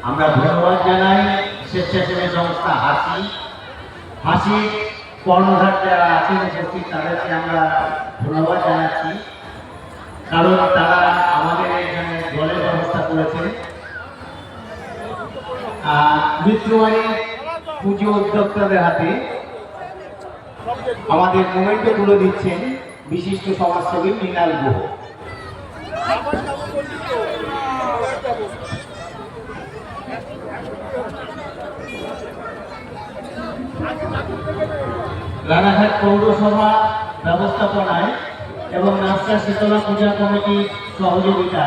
আমরা ধন্যবাদ জানাই স্বেচ্ছাসেবী সংস্থা হাসি কর্ণধার যারা আছেন উপস্থিত তাদেরকে আমরা ধন্যবাদ জানাচ্ছি, কারণ তারা আমাদের এখানে জলের ব্যবস্থা করেছেন। মিত্রবাড়ি পুজো উদ্যোক্তাদের হাতে আমাদের মোমেন্টো তুলে দিচ্ছেন বিশিষ্ট সমাজসেবী মৃণাল গুহ। রানাঘাট পৌরসভা ব্যবস্থাপনায় এবং নাস্তা শীতলা পূজা কমিটির সহযোগিতা